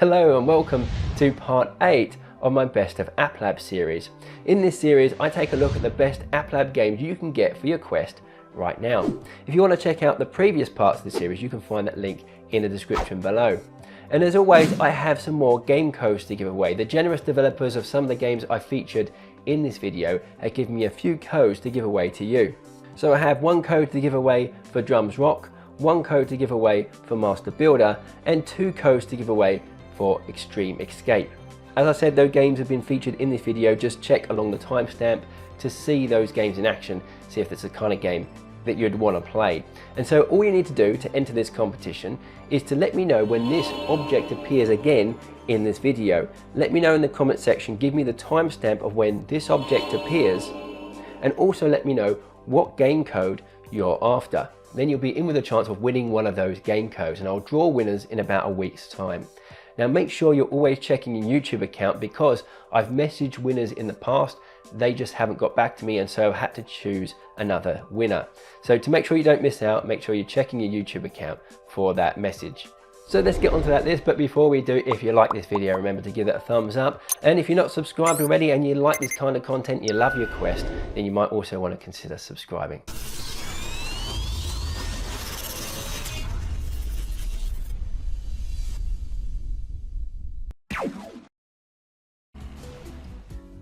Hello and welcome to part 8 of my Best of App Lab series. In this series I take a look at the best App Lab games you can get for your Quest right now. If you want to check out the previous parts of the series, you can find that link in the description below. And as always, I have some more game codes to give away. The generous developers of some of the games I featured in this video have given me a few codes to give away to you. So I have one code to give away for Drums Rock, one code to give away for Master Builder, and 2 codes to give away for Extreme Escape. As I said, those games have been featured in this video. Just check along the timestamp to see those games in action, see if it's the kind of game that you'd want to play. And so all you need to do to enter this competition is to let me know when this object appears again in this video. Let me know in the comment section, give me the timestamp of when this object appears, and also let me know what game code you're after. Then you'll be in with a chance of winning one of those game codes, and I'll draw winners in about a week's time. Now make sure you're always checking your YouTube account, because I've messaged winners in the past, they just haven't got back to me, and so I had to choose another winner. So to make sure you don't miss out, make sure you're checking your YouTube account for that message. So let's get on to that list, but before we do, if you like this video, remember to give it a thumbs up. And if you're not subscribed already and you like this kind of content, you love your Quest, then you might also want to consider subscribing.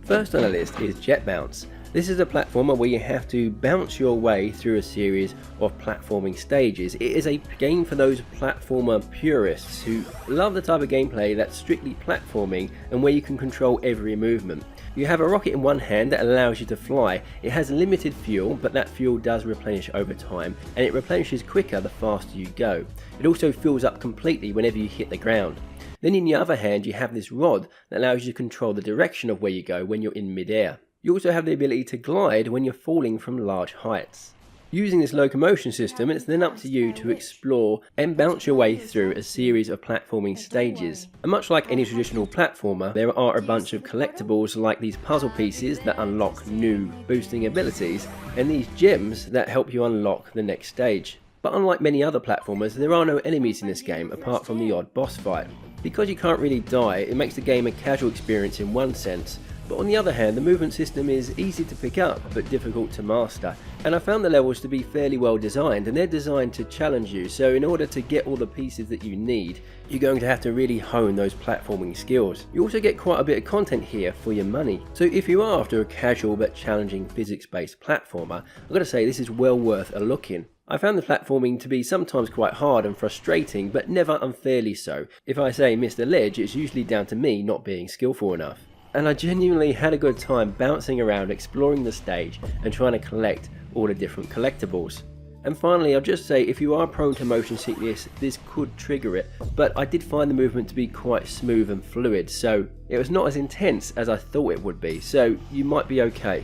First on the list is Jet Bounce. This is a platformer where you have to bounce your way through a series of platforming stages. It is a game for those platformer purists who love the type of gameplay that's strictly platforming and where you can control every movement. You have a rocket in one hand that allows you to fly. It has limited fuel, but that fuel does replenish over time, and it replenishes quicker the faster you go. It also fills up completely whenever you hit the ground. Then in the other hand you have this rod that allows you to control the direction of where you go when you're in mid-air. You also have the ability to glide when you're falling from large heights. Using this locomotion system, it's then up to you to explore and bounce your way through a series of platforming stages. And much like any traditional platformer, there are a bunch of collectibles like these puzzle pieces that unlock new boosting abilities, and these gems that help you unlock the next stage. But unlike many other platformers, there are no enemies in this game apart from the odd boss fight. Because you can't really die, it makes the game a casual experience in one sense, but on the other hand the movement system is easy to pick up but difficult to master. And I found the levels to be fairly well designed, and they're designed to challenge you, so in order to get all the pieces that you need, you're going to have to really hone those platforming skills. You also get quite a bit of content here for your money, so if you are after a casual but challenging physics-based platformer, I've got to say this is well worth a look in. I found the platforming to be sometimes quite hard and frustrating, but never unfairly so. If I say missed a ledge, it's usually down to me not being skillful enough. And I genuinely had a good time bouncing around, exploring the stage and trying to collect all the different collectibles. And finally, I'll just say, if you are prone to motion sickness, this could trigger it, but I did find the movement to be quite smooth and fluid, so it was not as intense as I thought it would be, so you might be okay.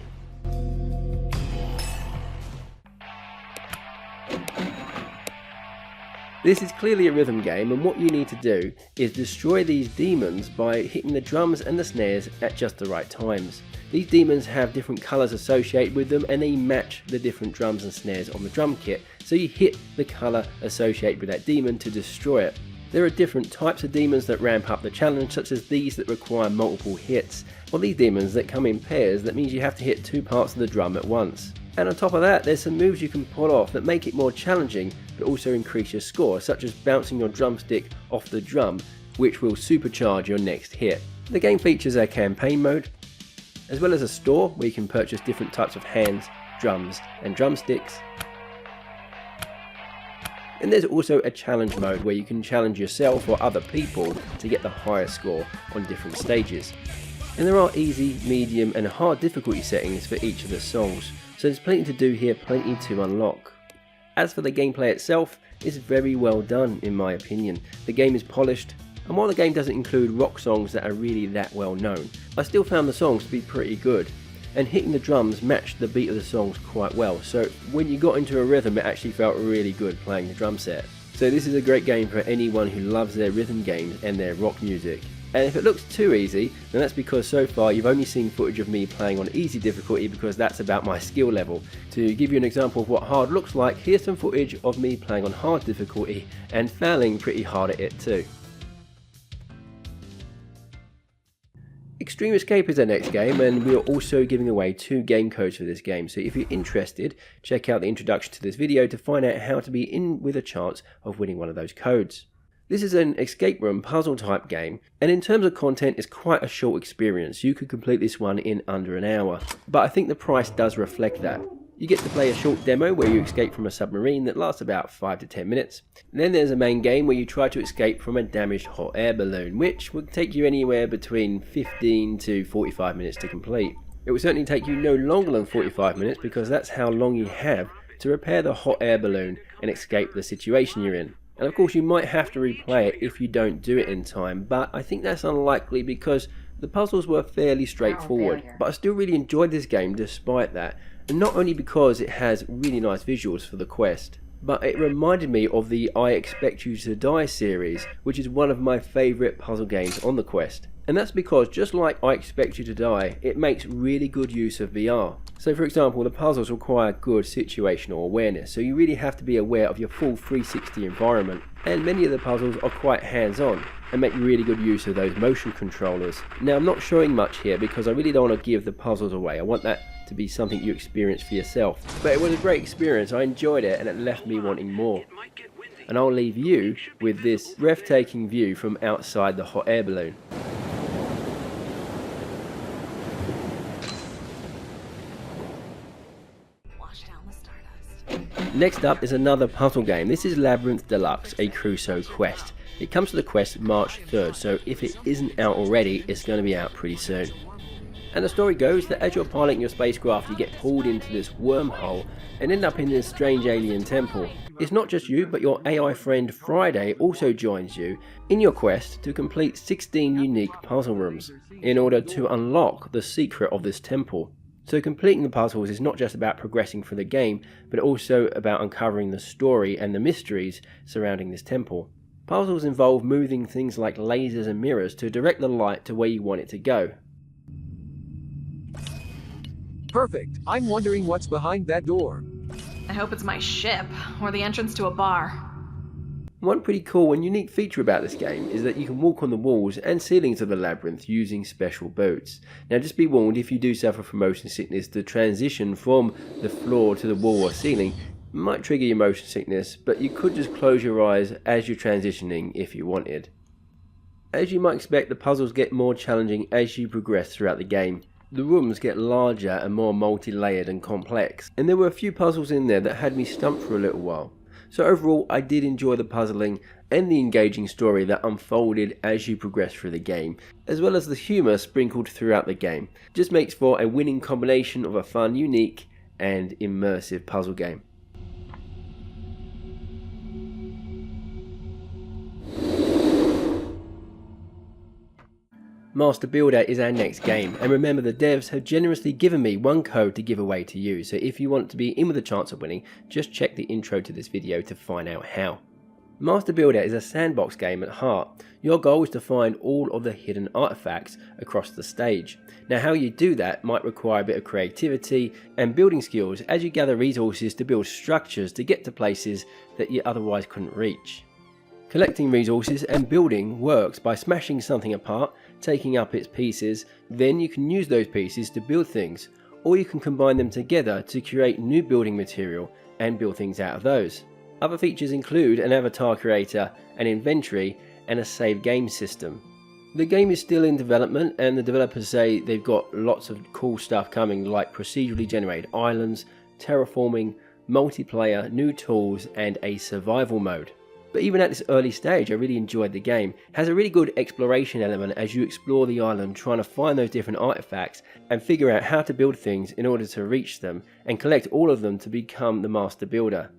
This is clearly a rhythm game, and what you need to do is destroy these demons by hitting the drums and the snares at just the right times. These demons have different colours associated with them, and they match the different drums and snares on the drum kit, so you hit the colour associated with that demon to destroy it. There are different types of demons that ramp up the challenge, such as these that require multiple hits, or these demons that come in pairs. That means you have to hit 2 parts of the drum at once. And on top of that, there's some moves you can pull off that make it more challenging but also increase your score, such as bouncing your drumstick off the drum, which will supercharge your next hit. The game features a campaign mode, as well as a store where you can purchase different types of hands, drums and drumsticks. And there's also a challenge mode where you can challenge yourself or other people to get the highest score on different stages. And there are easy, medium and hard difficulty settings for each of the songs, so there's plenty to do here, plenty to unlock. As for the gameplay itself, it's very well done in my opinion. The game is polished, and while the game doesn't include rock songs that are really that well known, I still found the songs to be pretty good, and hitting the drums matched the beat of the songs quite well, so when you got into a rhythm it actually felt really good playing the drum set. So this is a great game for anyone who loves their rhythm games and their rock music. And if it looks too easy, then that's because so far you've only seen footage of me playing on easy difficulty, because that's about my skill level. To give you an example of what hard looks like, here's some footage of me playing on hard difficulty and failing pretty hard at it too. Extreme Escape is our next game, and we are also giving away 2 game codes for this game, so if you're interested, check out the introduction to this video to find out how to be in with a chance of winning one of those codes. This is an escape room puzzle type game, and in terms of content it's quite a short experience. You could complete this one in under an hour, but I think the price does reflect that. You get to play a short demo where you escape from a submarine that lasts about 5 to 10 minutes. Then there's a main game where you try to escape from a damaged hot air balloon, which would take you anywhere between 15 to 45 minutes to complete. It will certainly take you no longer than 45 minutes because that's how long you have to repair the hot air balloon and escape the situation you're in. And of course you might have to replay it if you don't do it in time, but I think that's unlikely because the puzzles were fairly straightforward. But I still really enjoyed this game despite that. And not only because it has really nice visuals for the quest, but it reminded me of the I Expect You to Die series, which is one of my favourite puzzle games on the quest. And that's because just like I Expect You to Die, it makes really good use of VR. So for example, the puzzles require good situational awareness, so you really have to be aware of your full 360 environment. And many of the puzzles are quite hands-on and make really good use of those motion controllers. Now I'm not showing much here because I really don't want to give the puzzles away. I want that to be something you experience for yourself. But it was a great experience, I enjoyed it, and it left me wanting more. And I'll leave you with this breathtaking view from outside the hot air balloon. Next up is another puzzle game. This is LABRYNTH Deluxe, a CRUSOE quest. It comes to the quest March 3rd, so if it isn't out already, it's going to be out pretty soon. And the story goes that as you're piloting your spacecraft, you get pulled into this wormhole and end up in this strange alien temple. It's not just you, but your AI friend Friday also joins you in your quest to complete 16 unique puzzle rooms in order to unlock the secret of this temple. So completing the puzzles is not just about progressing through the game, but also about uncovering the story and the mysteries surrounding this temple. Puzzles involve moving things like lasers and mirrors to direct the light to where you want it to go. Perfect. I'm wondering what's behind that door. I hope it's my ship, or the entrance to a bar. One pretty cool and unique feature about this game is that you can walk on the walls and ceilings of the labyrinth using special boots. Now just be warned, if you do suffer from motion sickness, the transition from the floor to the wall or ceiling might trigger your motion sickness, but you could just close your eyes as you're transitioning if you wanted. As you might expect, the puzzles get more challenging as you progress throughout the game. The rooms get larger and more multi-layered and complex, and there were a few puzzles in there that had me stumped for a little while. So overall, I did enjoy the puzzling and the engaging story that unfolded as you progress through the game, as well as the humour sprinkled throughout the game. Just makes for a winning combination of a fun, unique and immersive puzzle game. Master Builder is our next game, and remember the devs have generously given me one code to give away to you, so if you want to be in with a chance of winning, just check the intro to this video to find out how. Master Builder is a sandbox game at heart. Your goal is to find all of the hidden artifacts across the stage. Now how you do that might require a bit of creativity and building skills as you gather resources to build structures to get to places that you otherwise couldn't reach. Collecting resources and building works by smashing something apart, taking up its pieces, then you can use those pieces to build things, or you can combine them together to create new building material and build things out of those. Other features include an avatar creator, an inventory, and a save game system. The game is still in development, and the developers say they've got lots of cool stuff coming like procedurally generated islands, terraforming, multiplayer, new tools, and a survival mode. But even at this early stage, I really enjoyed the game. It has a really good exploration element as you explore the island, trying to find those different artifacts and figure out how to build things in order to reach them and collect all of them to become the master builder.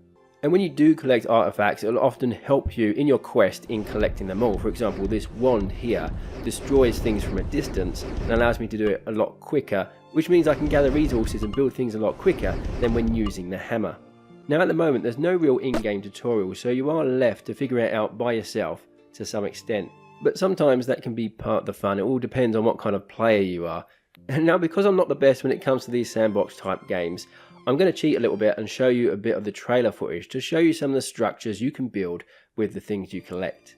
And when you do collect artifacts, it'll often help you in your quest in collecting them all. For example, this wand here destroys things from a distance and allows me to do it a lot quicker, which means I can gather resources and build things a lot quicker than when using the hammer. Now at the moment there's no real in-game tutorial, so you are left to figure it out by yourself to some extent. But sometimes that can be part of the fun. It all depends on what kind of player you are. And now because I'm not the best when it comes to these sandbox type games, I'm going to cheat a little bit and show you a bit of the trailer footage to show you some of the structures you can build with the things you collect.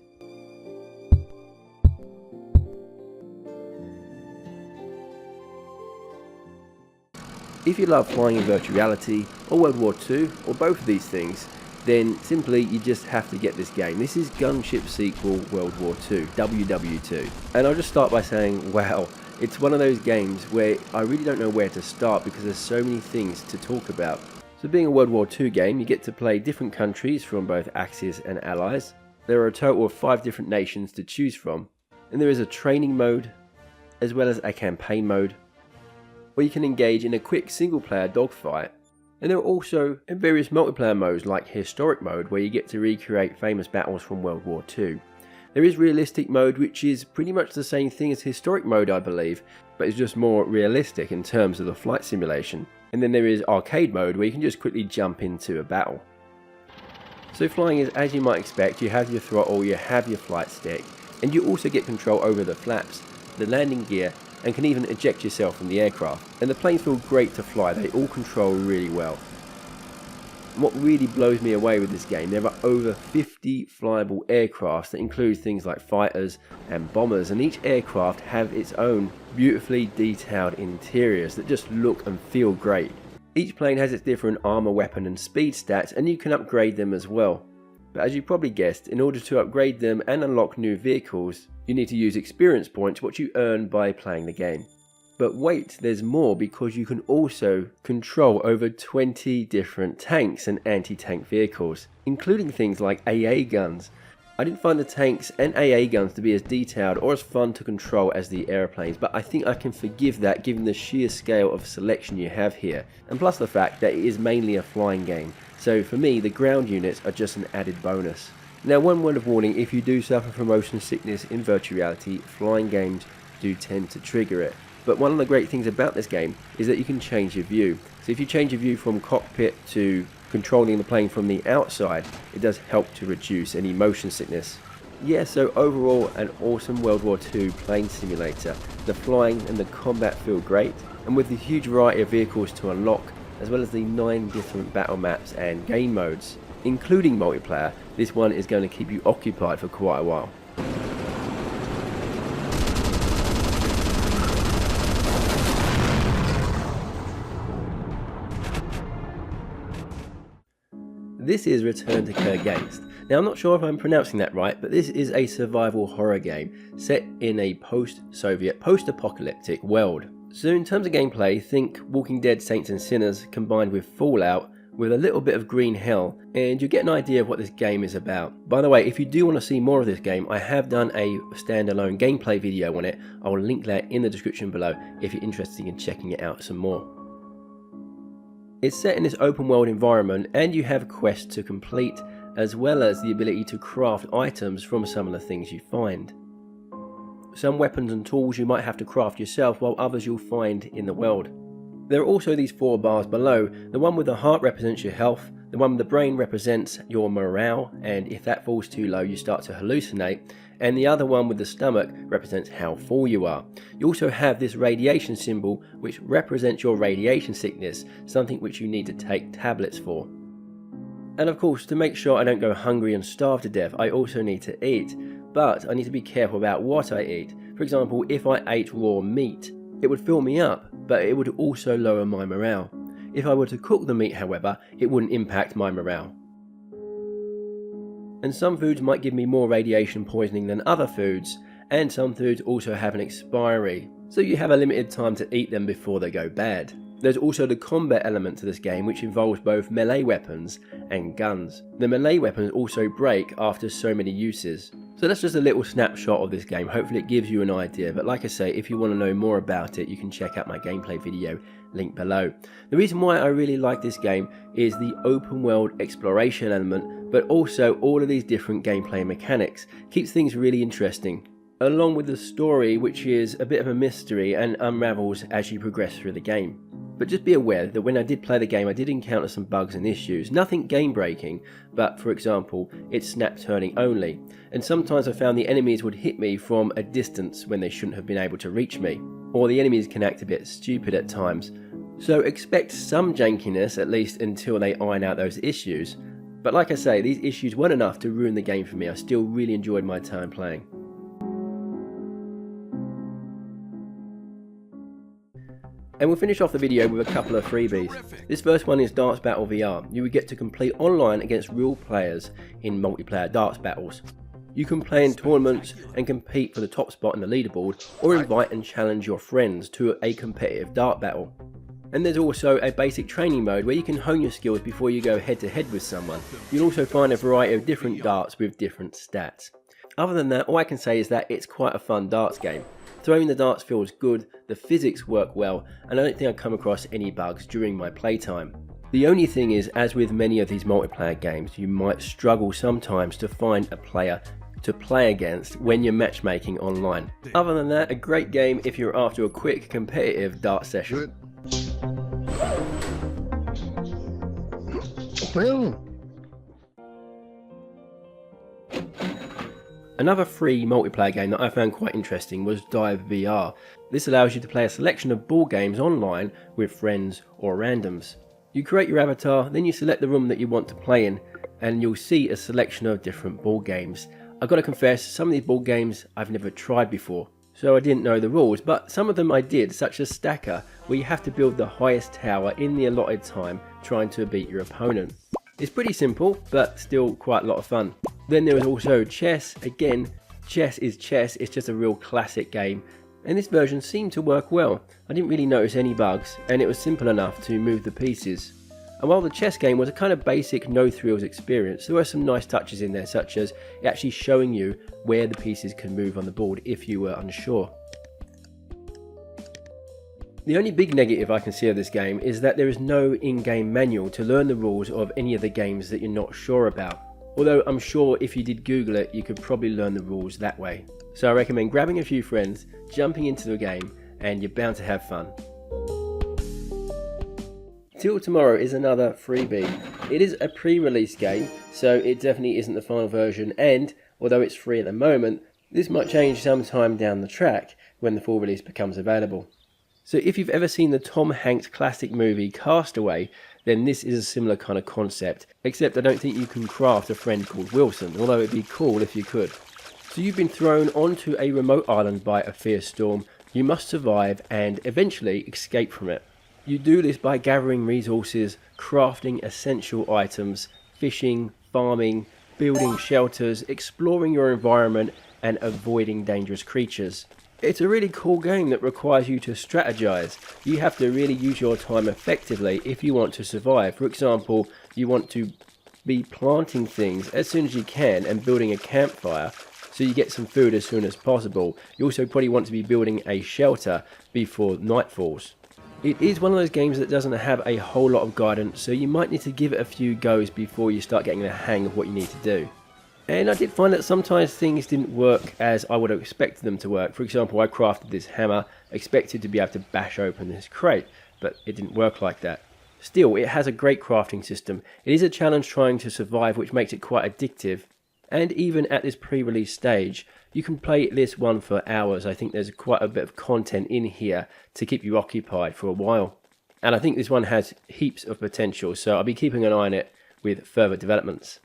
If you love flying in virtual reality, or World War II, or both of these things, then simply you just have to get this game. This is Gunship sequel World War II, WW2. And I'll just start by saying, wow, it's one of those games where I really don't know where to start because there's so many things to talk about. So being a World War II game, you get to play different countries from both Axis and Allies. There are a total of 5 different nations to choose from. And there is a training mode, as well as a campaign mode, where you can engage in a quick single player dogfight. And there are also various multiplayer modes like Historic mode, where you get to recreate famous battles from World War II. There is Realistic mode, which is pretty much the same thing as Historic mode, I believe, but it's just more realistic in terms of the flight simulation. And then there is Arcade mode, where you can just quickly jump into a battle. So flying is as you might expect. You have your throttle, you have your flight stick, and you also get control over the flaps, the landing gear, and can even eject yourself from the aircraft. And the planes feel great to fly, they all control really well. And what really blows me away with this game, there are over 50 flyable aircrafts that include things like fighters and bombers, and each aircraft have its own beautifully detailed interiors that just look and feel great. Each plane has its different armor, weapon and speed stats, and you can upgrade them as well. But as you probably guessed, in order to upgrade them and unlock new vehicles, you need to use experience points, which you earn by playing the game. But wait, there's more, because you can also control over 20 different tanks and anti-tank vehicles, including things like AA guns. I didn't find the tanks and AA guns to be as detailed or as fun to control as the airplanes, but I think I can forgive that given the sheer scale of selection you have here, and plus the fact that it is mainly a flying game. So for me, the ground units are just an added bonus. Now, one word of warning: if you do suffer from motion sickness in virtual reality, flying games do tend to trigger it. But one of the great things about this game is that you can change your view. So if you change your view from cockpit to controlling the plane from the outside, it does help to reduce any motion sickness. Yeah, so overall, an awesome World War II plane simulator. The flying and the combat feel great, and with the huge variety of vehicles to unlock, as well as the 9 different battle maps and game modes, including multiplayer, this one is going to keep you occupied for quite a while. This is Return to KURGANSK. Now, I'm not sure if I'm pronouncing that right, but this is a survival horror game set in a post-Soviet, post-apocalyptic world. So in terms of gameplay, think Walking Dead Saints and Sinners combined with Fallout with a little bit of green hell, and you get an idea of what this game is about. By the way, if you do want to see more of this game, I have done a standalone gameplay video on it. I will link that in the description below if you're interested in checking it out some more. It's set in this open world environment, and you have quests to complete, as well as the ability to craft items from some of the things you find. Some weapons and tools you might have to craft yourself, while others you'll find in the world. There are also these 4 bars below. The one with the heart represents your health, the one with the brain represents your morale, and if that falls too low you start to hallucinate, and the other one with the stomach represents how full you are. You also have this radiation symbol, which represents your radiation sickness, something which you need to take tablets for. And of course, to make sure I don't go hungry and starve to death, I also need to eat, but I need to be careful about what I eat. For example, if I ate raw meat, it would fill me up, but it would also lower my morale. If I were to cook the meat, however, it wouldn't impact my morale. And some foods might give me more radiation poisoning than other foods, and some foods also have an expiry, so you have a limited time to eat them before they go bad. There's also the combat element to this game, which involves both melee weapons and guns. The melee weapons also break after so many uses. So that's just a little snapshot of this game. Hopefully it gives you an idea, but like I say, if you want to know more about it, you can check out my gameplay video, link below. The reason why I really like this game is the open world exploration element, but also all of these different gameplay mechanics. Keeps things really interesting, along with the story, which is a bit of a mystery and unravels as you progress through the game. But just be aware that when I did play the game, I did encounter some bugs and issues. Nothing game breaking, but for example, it's snap turning only, and sometimes I found the enemies would hit me from a distance when they shouldn't have been able to reach me, or the enemies can act a bit stupid at times. So expect some jankiness, at least until they iron out those issues. But like I say, these issues weren't enough to ruin the game for me. I still really enjoyed my time playing. And we'll finish off the video with a couple of freebies. This first one is Darts Battle VR. You would get to complete online against real players in multiplayer darts battles. You can play in tournaments and compete for the top spot in the leaderboard, or invite and challenge your friends to a competitive dart battle. And there's also a basic training mode where you can hone your skills before you go head to head with someone. You'll also find a variety of different darts with different stats. Other than that, all I can say is that it's quite a fun darts game. Throwing the darts feels good, the physics work well, and I don't think I've come across any bugs during my playtime. The only thing is, as with many of these multiplayer games, you might struggle sometimes to find a player to play against when you're matchmaking online. Other than that, a great game if you're after a quick competitive dart session. Another free multiplayer game that I found quite interesting was Dive VR. This allows you to play a selection of ball games online with friends or randoms. You create your avatar, then you select the room that you want to play in, and you'll see a selection of different ball games. I've got to confess, some of these ball games I've never tried before, so I didn't know the rules, but some of them I did, such as Stacker, where you have to build the highest tower in the allotted time trying to beat your opponent. It's pretty simple, but still quite a lot of fun. Then there was also Chess. Again, chess is chess, it's just a real classic game, and this version seemed to work well. I didn't really notice any bugs, and it was simple enough to move the pieces. And while the chess game was a kind of basic no thrills experience, there were some nice touches in there, such as it actually showing you where the pieces can move on the board if you were unsure. The only big negative I can see of this game is that there is no in-game manual to learn the rules of any of the games that you're not sure about. Although I'm sure if you did Google it, you could probably learn the rules that way. So I recommend grabbing a few friends, jumping into the game, and you're bound to have fun. Till Tomorrow is another freebie. It is a pre-release game, so it definitely isn't the final version, and although it's free at the moment, this might change sometime down the track when the full release becomes available. So if you've ever seen the Tom Hanks classic movie Castaway, then this is a similar kind of concept, except I don't think you can craft a friend called Wilson, although it'd be cool if you could. So you've been thrown onto a remote island by a fierce storm, you must survive and eventually escape from it. You do this by gathering resources, crafting essential items, fishing, farming, building shelters, exploring your environment and avoiding dangerous creatures. It's a really cool game that requires you to strategize. You have to really use your time effectively if you want to survive. For example, you want to be planting things as soon as you can and building a campfire so you get some food as soon as possible. You also probably want to be building a shelter before night falls. It is one of those games that doesn't have a whole lot of guidance, so you might need to give it a few goes before you start getting the hang of what you need to do. And I did find that sometimes things didn't work as I would have expected them to work. For example, I crafted this hammer, expected to be able to bash open this crate, but it didn't work like that. Still, it has a great crafting system. It is a challenge trying to survive, which makes it quite addictive. And even at this pre-release stage, you can play this one for hours. I think there's quite a bit of content in here to keep you occupied for a while. And I think this one has heaps of potential, so I'll be keeping an eye on it with further developments.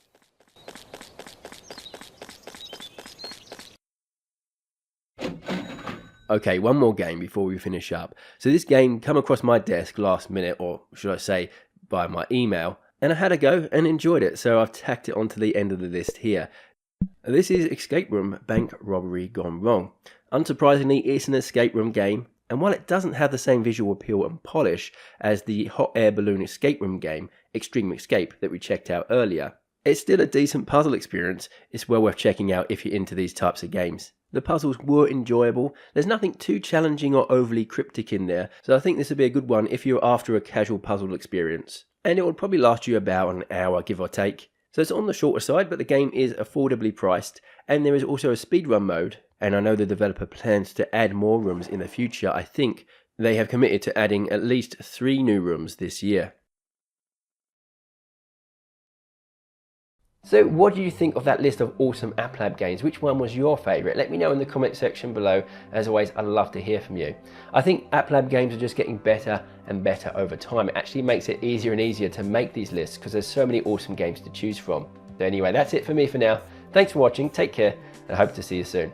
Okay, one more game before we finish up. So this game came across my desk last minute, or should I say by my email, and I had a go and enjoyed it, so I've tacked it onto the end of the list here. This is Escape Room Bank Robbery Gone Wrong. Unsurprisingly, it's an escape room game, and while it doesn't have the same visual appeal and polish as the hot air balloon escape room game, Extreme Escape, that we checked out earlier, it's still a decent puzzle experience. It's well worth checking out if you're into these types of games. The puzzles were enjoyable. There's nothing too challenging or overly cryptic in there, so I think this would be a good one if you're after a casual puzzle experience. And it will probably last you about an hour, give or take. So it's on the shorter side, but the game is affordably priced, and there is also a speedrun mode, and I know the developer plans to add more rooms in the future. I think they have committed to adding at least 3 new rooms this year. So what do you think of that list of awesome App Lab games? Which one was your favourite? Let me know in the comment section below. As always, I'd love to hear from you. I think App Lab games are just getting better and better over time. It actually makes it easier and easier to make these lists because there's so many awesome games to choose from. So anyway, that's it for me for now. Thanks for watching, take care, and I hope to see you soon.